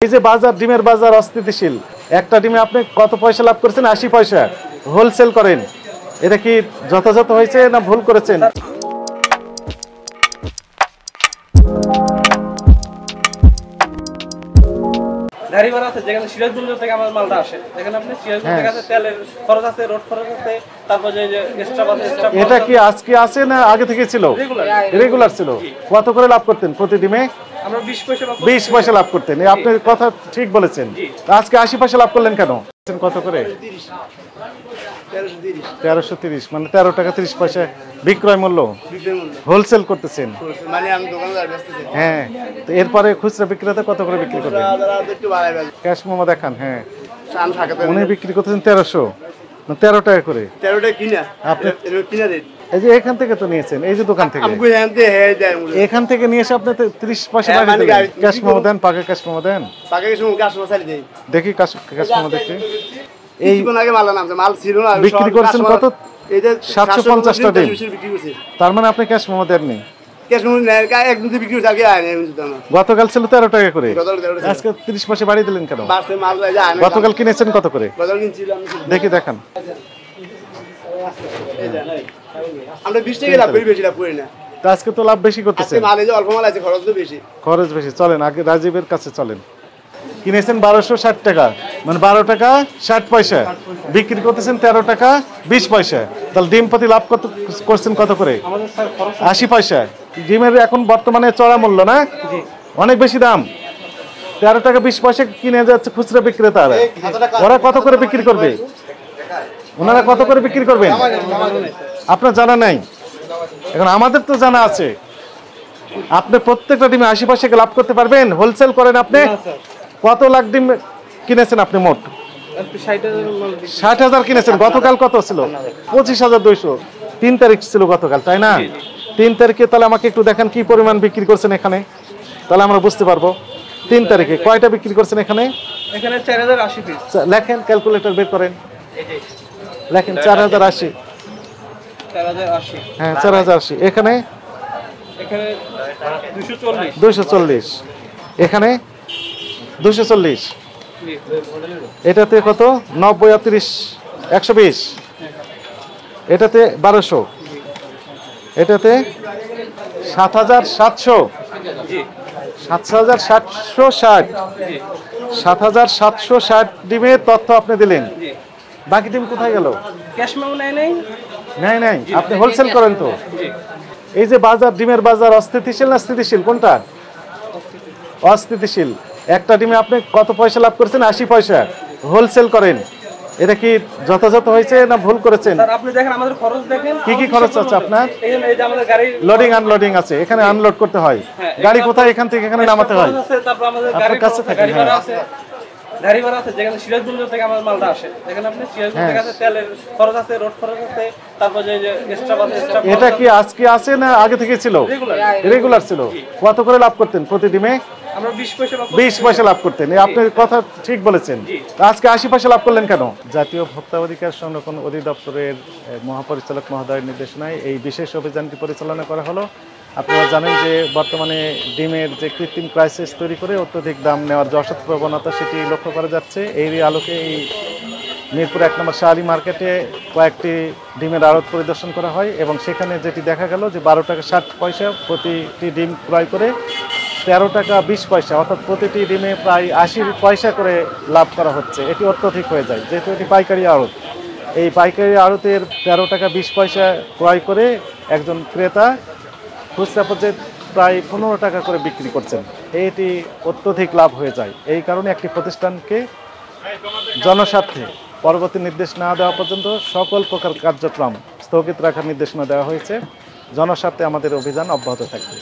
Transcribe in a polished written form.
এই যে বাজার, ডিমের বাজার অস্থিতিশীল। একটা ডিমে আপনি কত পয়সা লাভ করেছেন? 80 পয়সা। হোলসেল করেন, এটা কি যথাযথ হয়েছে না ভুল করেছেন? এটা কি আজকে আছে না আগে থেকে ছিল? রেগুলার ছিল। কত করে লাভ করতেন প্রতি ডিমে? আমরা 20 পয়সা লাভ করতেন। আপনি কথা ঠিক বলেছেন। আজকে 80 পয়সা লাভ করলেন কেন? কত করে? 1330, মানে 13 টাকা 30 পয়সা বিক্রয় মূল্য। হোলসেল করতেছেন মানে আমি দোকানদার বেচতেছি। হ্যাঁ, তো এরপরে খুচরা বিক্রেতা কত করে বিক্রি করবেন? ক্যাশ মোমো দেখান। হ্যাঁ, উনি বিক্রি করতেছেন 1300, 13 টাকা করে। 13 টাকা কিনা আপনি কিনা রেট। এই যে এখান থেকে তো নিয়েছেন, এই যে দোকান থেকে, এখান থেকে নিয়ে এসে আপনি 30 পয়সা ক্যাশ মোমো দেন। পাকা ক্যাশ মোমো দেন। দেখি ক্যাশ মোমো দেখি। এই মাল ছিল না, বিক্রি করছেন কত? 750টা ডিম। তার মানে আপনি ক্যাশ মোমো দেননি। গতকাল ছিল 13 টাকা করে, আজকে 30 পয়সা বাড়িয়ে দিলেন কেন? গতকাল কিনেছেন কত করে? দেখি দেখান। আমরা 20 টাকা লাভ করি, বেশি লাভ করি না। আজকে তো লাভ বেশি করতেছেন। অল্প মাল আছে, খরচ তো বেশি। খরচ বেশি। চলেন আগে রাজীবের কাছে চলেন। কিনেছেন 1260 টাকা, মানে 12 টাকা 60 পয়সা। বিক্রি করতেছেন 13 টাকা 20 পয়সা। তাহলে ডিম প্রতি লাভ কত করছেন? কত করে? 80 পয়সা। ডিমের এখন বর্তমানে চড়া মূল্য না, অনেক বেশি দাম। 13 টাকা 20 পয়সা কিনে যাচ্ছে খুচরা বিক্রেতারা। ওরা কত করে বিক্রি করবে? ওনারা কত করে বিক্রি করবেন আপনার জানা নাই। এখন আমাদের তো জানা আছে। আপনি প্রত্যেকটা ডিমে 80 পয়সা লাভ করতে পারবেন? হোলসেল করেন আপনি? কত লাখ ডিম কিনেছেন আপনি? মোট 60,000 কিনেছেন। গতকাল কত ছিল? 25,200। 3 তারিখ ছিল গতকাল, তাই না? 3 তারিখে তাহলে আমাকে একটু দেখান কি পরিমাণ বিক্রি করছেন এখানে, তাহলে আমরা বুঝতে পারবো। 3 তারিখে কয়টা বিক্রি করছেন এখানে? 4080 পিস। লেখেন, ক্যালকুলেটর বের করেন, লেখেন 4080। হ্যাঁ, 4080। এখানে 240। এখানে 240। এটাতে কত? 90 আর 30 120। এটাতে 1200। এটাতে 7760। 7760। 7760 ডিমের তথ্য আপনি দিলেন। বাকি ডিম কোথায় গেল? ক্যাশ মেমো নাই। নাই। আপনি হোলসেল করেন তো। এই যে বাজার, ডিমের বাজার অস্থিতিশীল না স্থিতিশীল? কোনটা? অস্থিতিশীল। একটা ডিমে আপনি কত পয়সা লাভ করেছেন? 80 পয়সা। হোলসেল করেন, এটা কি যথাযথ হয়েছে না ভুল করেছেন? স্যার আপনি দেখেন, আমাদের খরচ দেখেন। কি খরচ আছে আপনার? এই যে আমাদের গাড়ি লোডিং আনলোডিং আছে, এখানে আনলোড করতে হয়। গাড়ি কোথায়? এখান থেকে এখানে নামাতে হয়। তারপর আমাদের আপনার কাছে থাকে। গাড়ি ভাড়া আছে, যেখানে সিরাজগঞ্জ থেকে আমাদের মালটা আসে। দেখেন আপনি, সিরাজগঞ্জ থেকে আছে, তেলের খরচ আছে, রোড খরচ আছে, তারপর যে এক্সট্রা বাস এক্সট্রা। এটা কি আজকে আছে না আগে থেকে ছিল? রেগুলার ছিল। কত করে লাভ করতেন প্রতি ডিমে? আমরা 20 পয়সা লাভ করতেন। আপনি কথা ঠিক বলেছেন। আজকে 80 পয়সা লাভ করলেন কেন? জাতীয় ভোক্তা অধিকার সংরক্ষণ অধিদপ্তরের মহাপরিচালক মহোদয়ের নির্দেশনায় এই বিশেষ অভিযানটি পরিচালনা করা হলো। আপনারা জানেন যে বর্তমানে ডিমের যে কৃত্রিম ক্রাইসিস তৈরি করে অত্যধিক দাম নেওয়ার যে অসৎ প্রবণতা, সেটি লক্ষ্য করা যাচ্ছে। এরই আলোকে এই মিরপুর 1 নম্বর শাহরি মার্কেটে কয়েকটি ডিমের আড়ত পরিদর্শন করা হয় এবং সেখানে যেটি দেখা গেল যে 12 টাকা 60 পয়সা প্রতিটি ডিম ক্রয় করে 13 টাকা 20 পয়সা, অর্থাৎ প্রতিটি ডিমে প্রায় 80 পয়সা করে লাভ করা হচ্ছে। এটি অত্যধিক হয়ে যায়, যেহেতু এটি পাইকারি আড়ত। এই পাইকারি আড়তের 13 টাকা 20 পয়সা ক্রয় করে একজন ক্রেতা খুচরা পর্যায়ে প্রায় 15 টাকা করে বিক্রি করছেন। এটি অত্যধিক লাভ হয়ে যায়। এই কারণে একটি প্রতিষ্ঠানকে জনস্বার্থে পরবর্তী নির্দেশ না দেওয়া পর্যন্ত সকল প্রকার কার্যক্রম স্থগিত রাখার নির্দেশনা দেওয়া হয়েছে। জনস্বার্থে আমাদের অভিযান অব্যাহত থাকবে।